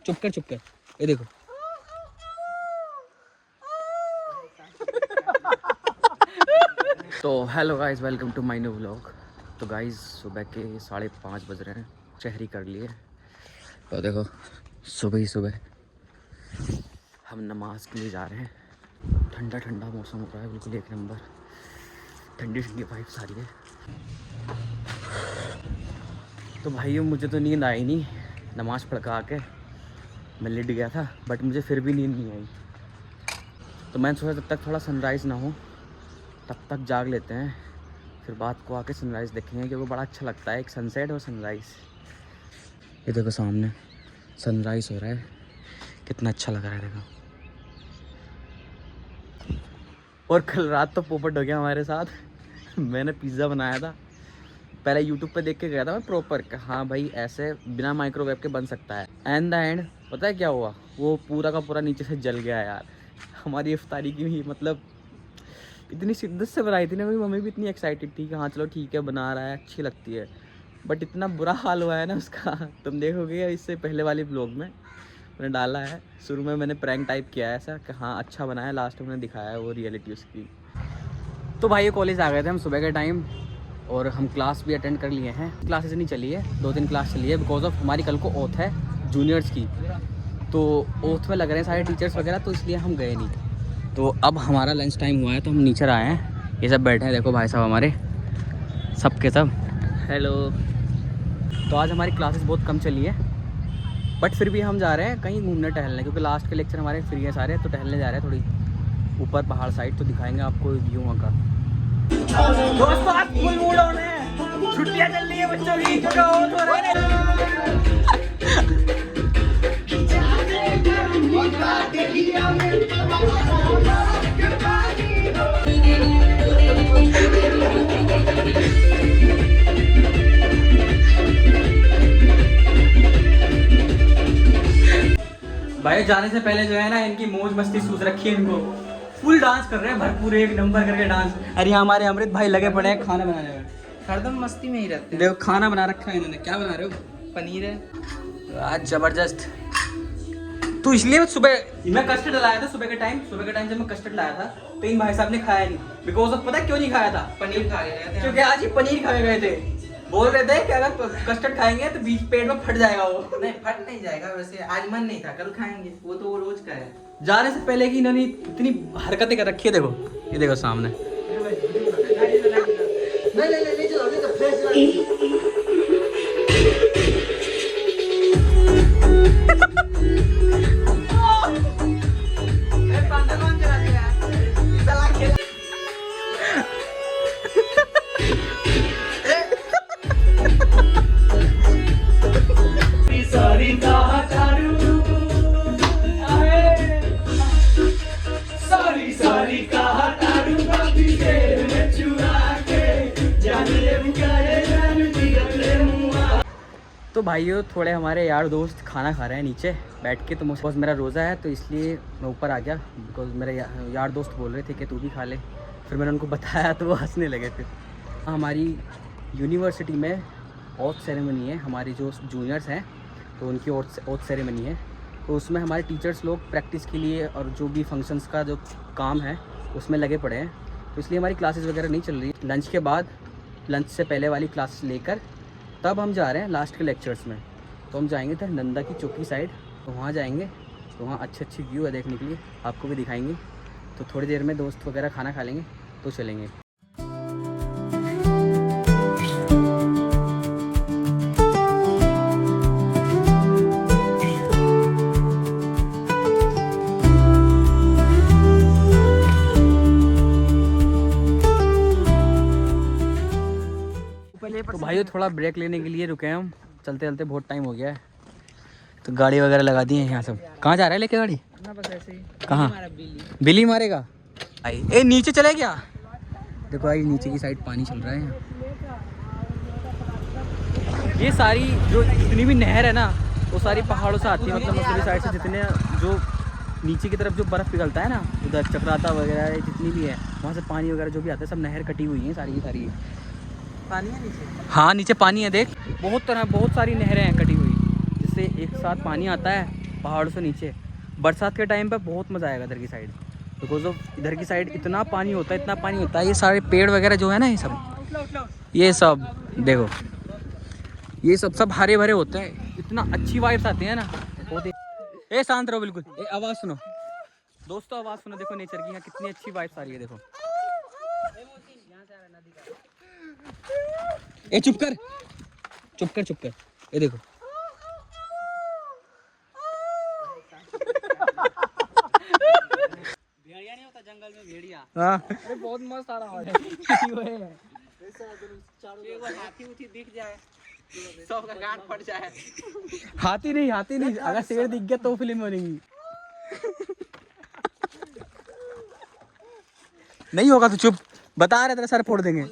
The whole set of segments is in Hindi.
चुप कर, ये देखो। तो hello guys, welcome to my new vlog. तो गाइस सुबह के 5:30 बज रहे हैं, शहरी कर लिए। तो देखो सुबह ही सुबह हम नमाज के लिए जा रहे हैं। ठंडा ठंडा मौसम हो रहा है, बिल्कुल एक नंबर, ठंडी ठंडी वाइब्स आ रही है। तो भाइयों मुझे तो नींद आई नहीं, नमाज़ पढ़ के आके मैं लेट गया था, बट मुझे फिर भी नींद नहीं आई। तो मैंने सोचा जब तक थोड़ा सनराइज़ ना हो तब तक जाग लेते हैं, फिर बात को आके सनराइज़ देखेंगे, क्योंकि बड़ा अच्छा लगता है एक सनसेट और सनराइज़। ये देखो सामने सनराइज़ हो रहा है, कितना अच्छा लग रहा है देखो। और कल रात तो पोपट हो गया हमारे साथ। मैंने पिज़्ज़ा बनाया था, पहले यूट्यूब पे देख के गया था मैं प्रॉपर, हाँ भाई ऐसे बिना माइक्रोवेव के बन सकता है। एंड द एंड पता है क्या हुआ, वो पूरा का पूरा नीचे से जल गया यार। हमारी इफ्तारी की भी मतलब इतनी शिद्दत से बनाई थी ना, मेरी मम्मी भी इतनी एक्साइटेड थी कि हाँ चलो ठीक है बना रहा है, अच्छी लगती है, बट इतना बुरा हाल हुआ है ना उसका। तुम देखोगे इससे पहले वाली ब्लॉग में मैंने डाला है, शुरू में मैंने प्रैंक टाइप किया है ऐसा कि हाँ अच्छा बनाया, लास्ट में मैंने दिखाया है वो रियलिटी उसकी। तो भाई ये कॉलेज आ गए थे हम सुबह के टाइम, और हम क्लास भी अटेंड कर लिए हैं। क्लासेस नहीं चली है, 2-3 क्लास चली है, बिकॉज ऑफ हमारी कल को ओथ है जूनियर्स की, तो ओथ में लग रहे हैं सारे टीचर्स वगैरह, तो इसलिए हम गए नहीं। तो अब हमारा लंच टाइम हुआ है, तो हम नीचे आए हैं। ये सब बैठे हैं, देखो भाई साहब हमारे सब के सब, हेलो। तो आज हमारी क्लासेस बहुत कम चली है, बट फिर भी हम जा रहे हैं कहीं घूमने टहलने, क्योंकि लास्ट के लेक्चर हमारे फ्री है सारे, तो टहलने जा रहे हैं थोड़ी ऊपर पहाड़ साइड, तो दिखाएंगे आपको व्यू वहाँ का। दोस्तों आज फुल मूड ऑन है, छुट्टियां चल रही है बच्चों की, भाई जाने से पहले जो है ना इनकी मौज मस्ती सूझ रखी है, इनको फुल डांस कर रहे हैं भरपूर, एक नंबर करके डांस। अरे हमारे अमृत भाई लगे पड़े हैं खाना बनाने में, हरदम मस्ती में ही रहते हैं। देखो खाना बना रखा है इन्होंने। क्या बना रहे हो? पनीर है आज जबरदस्त। तो इसलिए सुबह मैं कस्टर्ड लाया था, सुबह के टाइम जब मैं कस्टर्ड लाया था तो इन भाई साहब ने खाया नहीं, बिकॉज ऑफ पता है क्यों नहीं खाया था? पनीर खा रहे थे क्योंकि आज ही पनीर खाए गए थे। बोल रहे थे कि अगर कस्टर्ड खाएंगे तो बीच पेट में फट जाएगा वो। नहीं फट नहीं जाएगा, वैसे आज मन नहीं था, कल खाएंगे, वो तो वो रोज का है। जाने से पहले की इन्होंने इतनी हरकतें कर रखी है, देखो ये देखो सामने। तो भाइयों थोड़े हमारे यार दोस्त खाना खा रहे हैं नीचे बैठ के, तो मुझे मेरा रोज़ा है तो इसलिए मैं ऊपर आ गया, बिकॉज मेरे यार दोस्त बोल रहे थे कि तू भी खा ले। फिर मैंने उनको बताया तो वो हंसने लगे। फिर हमारी यूनिवर्सिटी में ओथ सेरेमनी है, हमारी जो जूनियर्स हैं तो उनकी ओथ सेरेमनी है, तो उसमें हमारे टीचर्स लोग प्रैक्टिस के लिए और जो भी फंक्शंस का जो काम है उसमें लगे पड़े हैं, तो इसलिए हमारी क्लासेस वगैरह नहीं चल रही। लंच के बाद, लंच से पहले वाली क्लासेस लेकर तब हम जा रहे हैं लास्ट के लेक्चर्स में। तो हम जाएंगे तो नंदा की चौकी साइड, तो वहाँ जाएंगे, तो वहाँ अच्छी व्यू है देखने के लिए, आपको भी दिखाएंगे। तो थोड़ी देर में दोस्त वगैरह खाना खा लेंगे तो चलेंगे। तो भाइयों थोड़ा ब्रेक लेने के लिए रुके हैं हम, चलते चलते बहुत टाइम हो गया है, तो गाड़ी वगैरह लगा दी है यहाँ सब। कहाँ जा रहा है लेके गाड़ी? बस ऐसे ही। कहाँ? बिल्ली मारेगा भाई? ए नीचे चले गया, देखो भाई नीचे की साइड पानी चल रहा है यहाँ। ये सारी जो जितनी भी नहर है ना वो सारी पहाड़ों से आती है, मतलब मसूरी साइड से जितने जो नीचे की तरफ जो बर्फ़ पिघलता है ना, उधर चक्राता वगैरह जितनी भी है वहाँ से पानी वगैरह जो भी आता है, सब नहर कटी हुई है सारी की सारी। पानी है नीचे? हाँ नीचे पानी है, देख बहुत सारी नहरें हैं कटी हुई, जिससे एक साथ पानी आता है पहाड़ों से नीचे। बरसात के टाइम पे बहुत मज़ा आएगा इधर की साइड, बिकॉज ऑफ इधर की साइड इतना पानी होता है, इतना पानी होता है। ये सारे पेड़ वगैरह जो है ना, ये सब देखो, ये सब हरे भरे होते हैं, इतना अच्छी वाइब्स आती है ना। ए शांत रहो बिल्कुल, ए आवाज़ सुनो दोस्तों, आवाज़ सुनो, देखो नेचर की यहाँ कितनी अच्छी वाइब्स आ रही है, देखो। ए चुप कर, चुप कर, चुप कर, ये देखो। भेड़िया नहीं होता जंगल में, भेड़िया। हाँ अरे बहुत मस्त आ रहा है। हाथी उठी दिख जाए, सबका गांड फट जाए। हाथी नहीं, हाथी नहीं, अगर शेर दिख गया तो फिल्म बनेगी। नहीं होगा तो चुप, बता रहे तेरा सर फोड़ देंगे।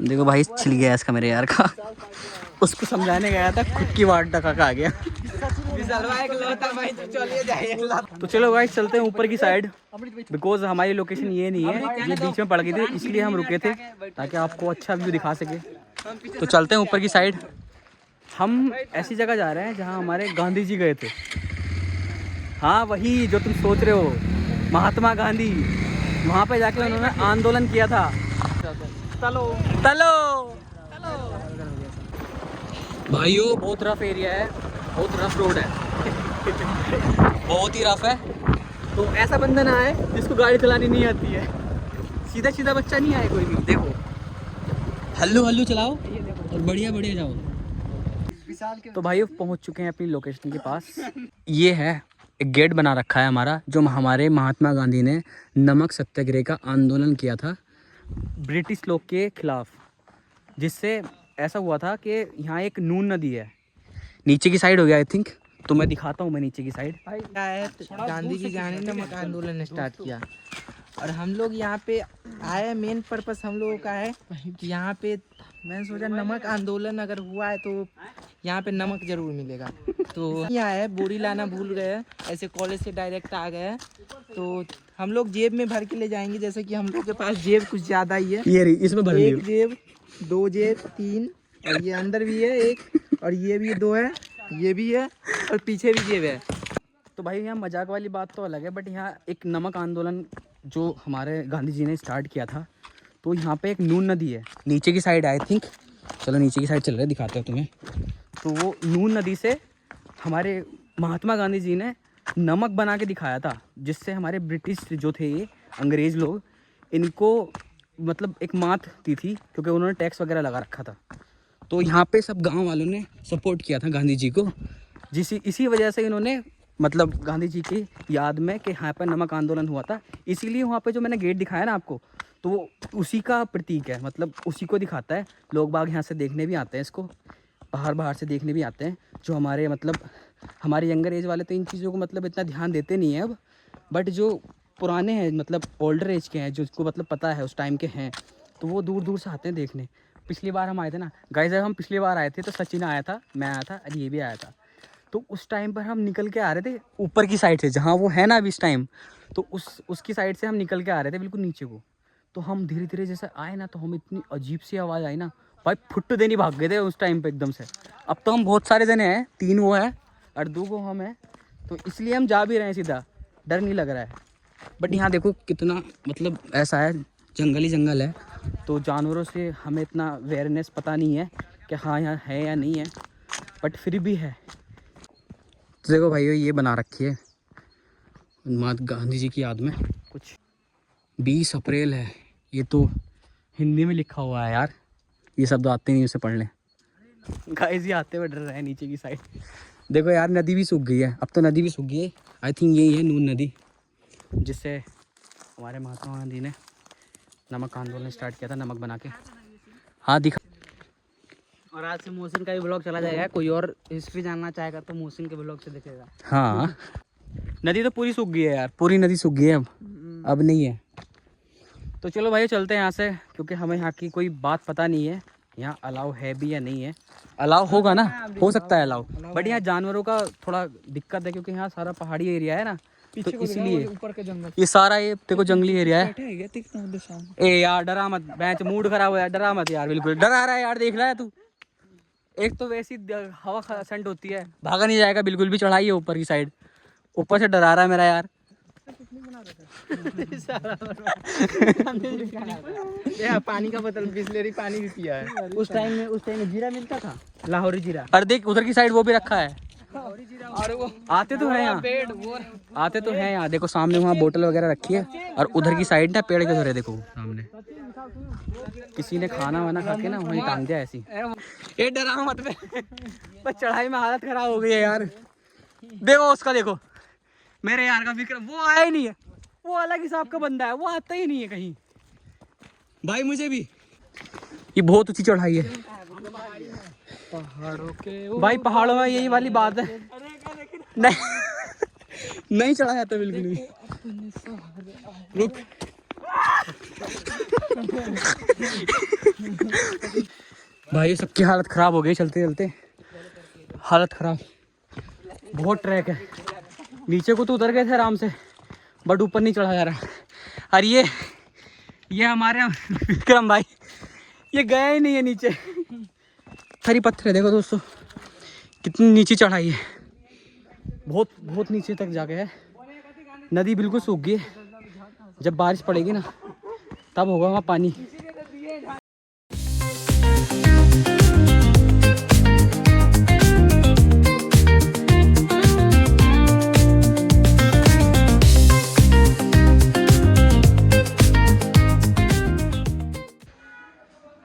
देखो भाई छिल गया इसका मेरे यार का, उसको समझाने गया था, खुद की वाट टका आ गया। तो चलो गाइस चलते हैं ऊपर की साइड, बिकॉज हमारी लोकेशन ये नहीं है, ये बीच में पड़ गई थी, इसलिए हम रुके थे ताकि आपको अच्छा व्यू दिखा सके। तो चलते हैं ऊपर की साइड। हम ऐसी जगह जा रहे हैं जहाँ हमारे गांधी जी गए थे। हाँ वही जो तुम सोच रहे हो, महात्मा गांधी, वहाँ पे जाके उन्होंने आंदोलन किया था। तलो तलो भाइयों, बहुत रफ एरिया है, बहुत रफ रोड है। बहुत ही रफ है, तो ऐसा बंदा ना आए जिसको गाड़ी चलानी नहीं आती है, सीधा सीधा बच्चा नहीं आए कोई भी। देखो हल्लू हल्लू चलाओ और बढ़िया बढ़िया जाओ। तो भाइयों पहुंच चुके हैं अपनी लोकेशन के पास। ये है एक गेट बना रखा है हमारा, जो हमारे महात्मा गांधी ने नमक सत्याग्रह का आंदोलन किया था ब्रिटिश लोग के खिलाफ, जिससे ऐसा हुआ था कि यहाँ एक नून नदी है, नीचे की साइड हो गया आई थिंक, तो मैं दिखाता हूँ, मैं नीचे की साइड। गांधी जी ने नमक आंदोलन स्टार्ट किया और हम लोग यहाँ पे आए, मेन पर्पस हम लोगों का है कि यहाँ पे मैंने सोचा नमक आंदोलन अगर हुआ है तो यहाँ पे नमक जरूर मिलेगा। तो यहाँ है, बोरी लाना भूल गए, ऐसे कॉलेज से डायरेक्ट आ गए, तो हम लोग जेब में भर के ले जाएंगे, जैसे कि हम लोग के पास जेब कुछ ज़्यादा ही है। ये इसमें भर एक जेब, दो जेब, तीन, और ये अंदर भी है एक, और ये भी दो है, ये भी है, और पीछे भी जेब है। तो भाई यहाँ मजाक वाली बात तो अलग है, बट यहाँ एक नमक आंदोलन जो हमारे गांधी जी ने स्टार्ट किया था, तो यहाँ पे एक नून नदी है नीचे की साइड आई थिंक, चलो नीचे की साइड चल रहे दिखाते हैं तुम्हें। तो वो नून नदी से हमारे महात्मा गांधी जी ने नमक बना के दिखाया था, जिससे हमारे ब्रिटिश जो थे, ये अंग्रेज़ लोग, इनको मतलब एक मात दी थी, क्योंकि उन्होंने टैक्स वगैरह लगा रखा था। तो यहाँ पे सब गांव वालों ने सपोर्ट किया था गांधी जी को, इसी वजह से इन्होंने मतलब गांधी जी की याद में कि यहाँ पर नमक आंदोलन हुआ था, इसीलिए वहाँ पे जो मैंने गेट दिखाया ना आपको, तो वो उसी का प्रतीक है, मतलब उसी को दिखाता है। लोग बाग यहाँ से देखने भी आते हैं इसको, बाहर से देखने भी आते हैं, जो हमारे मतलब हमारे यंगर एज वाले तो इन चीज़ों को मतलब इतना ध्यान देते नहीं हैं अब, बट जो पुराने हैं मतलब ओल्डर एज के हैं, जिसको मतलब पता है उस टाइम के हैं, तो वो दूर दूर से आते हैं देखने। पिछली बार हम आए थे ना गाइस, जब हम पिछली बार आए थे तो सचिन आया था, मैं आया था और ये भी आया था, तो उस टाइम पर हम निकल के आ रहे थे ऊपर की साइड से, जहाँ वो है ना अभी इस टाइम, तो उसकी साइड से हम निकल के आ रहे थे बिल्कुल नीचे को। तो हम धीरे धीरे जैसे आए ना, तो हम इतनी अजीब सी आवाज़ आई ना भाई, फुट देनी भाग गए थे उस टाइम पे एकदम से। अब तो हम बहुत सारे जने हैं, 3 वो हैं और 2 को हम हैं, तो इसलिए हम जा भी रहे हैं सीधा, डर नहीं लग रहा है। बट यहाँ देखो कितना मतलब ऐसा है, जंगल ही जंगल है, तो जानवरों से हमें इतना अवेयरनेस पता नहीं है कि हाँ यहाँ है या नहीं है, बट फिर भी है। तो देखो भाइयों ये बना रखी है महात्मा गांधी जी की याद में कुछ, 20 अप्रैल है, ये तो हिंदी में लिखा हुआ है यार, ये शब्द आते नहीं उसे पढ़ लें। गाइस ये आते हुए डर रहे हैं नीचे की साइड। देखो यार नदी भी सूख गई है, अब तो नदी भी सूख गई है, आई थिंक यही है नून नदी, जिससे हमारे महात्मा गांधी ने नमक आंदोलन स्टार्ट किया था, नमक बना के। हाँ दिखा। और आज से मोहसिन का भी ब्लॉग चला जाएगा, कोई और हिस्ट्री जानना चाहेगा तो मोहसिन के ब्लॉग से देखेगा। हाँ नदी तो पूरी सूख गई है यार, पूरी नदी सूख गई है, अब नहीं है। तो चलो भाई चलते हैं यहाँ से, क्योंकि हमें यहाँ की कोई बात पता नहीं है, यहाँ अलाउ है भी या नहीं है। अलाउ होगा ना, हो सकता है अलाउ, बट यहाँ जानवरों का थोड़ा दिक्कत है, क्योंकि यहाँ सारा पहाड़ी एरिया है ना, तो इसीलिए ये सारा ये देखो जंगली एरिया है। ए यार डरा मत, बेंच मूड खराब हो यार, डरा मत यार, बिल्कुल डरा रहा है यार, देख रहा है तू। एक तो वैसी हवा सेंट होती है, भागा नहीं जाएगा बिल्कुल भी, चढ़ाई है ऊपर की साइड, ऊपर से डरा रहा है मेरा यार। पानी का बोतल बिस्लेरी पानी भी पिया है। उस टाइम में जीरा मिलता था, लाहौरी जीरा। और देख उधर की साइड वो भी रखा है। और वो आते तो हैं यहाँ, आते तो हैं यहाँ, देखो सामने वहाँ बोतल वगैरह रखी है, और उधर की साइड ना पेड़ के उधर है, देखो सामने किसी ने खाना वाना खा के ना वहीं टांग दिया ऐसी। ये डरा मत बे, पर चढ़ाई में हालत खराब हो गई है यार। देखो उसका, देखो मेरे यार का विक्रम, वो आया ही नहीं है, वो अलग हिसाब का बंदा है, वो आता ही नहीं है कहीं भाई। मुझे भी ये बहुत ऊंची चढ़ाई है पहाड़ों के भाई, पहाड़ों में यही वाली बात है, नहीं नहीं चढ़ा जाता बिल्कुल भी। रुक भाई सबकी हालत खराब हो गई चलते चलते, हालत खराब, बहुत ट्रैक है। नीचे को तो उतर गए थे आराम से, बट ऊपर नहीं चढ़ा जा रहा। और ये हमारे विक्रम भाई, ये गया ही नहीं है नीचे, खरी पत्थर है, देखो दोस्तों कितनी नीचे चढ़ाई है, बहुत बहुत नीचे तक जाके है। नदी बिल्कुल सूख गई है, जब बारिश पड़ेगी ना तब होगा वहाँ पानी।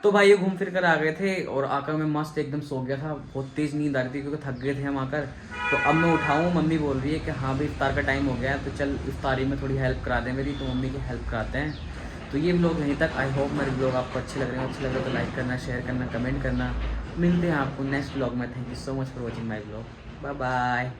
तो भाई ये घूम फिर कर आ गए थे, और आकर मैं मस्त एकदम सो गया था, बहुत तेज़ नींद आ रही थी क्योंकि थक गए थे हम आकर। तो अब मैं उठाऊँ, मम्मी बोल रही है कि हाँ भाई इफ्तार का टाइम हो गया है, तो चल इफ्तारी में थोड़ी हेल्प करा दे मेरी, तो मम्मी की हेल्प कराते हैं। तो ये व्लॉग यहीं तक, आई होप मेरे व्लॉग आपको अच्छे लग रहे हैं, अच्छे लग रहे तो लाइक करना, शेयर करना, कमेंट करना। मिलते हैं आपको नेक्स्ट व्लॉग में। Thank you so much for watching my vlog, bye bye.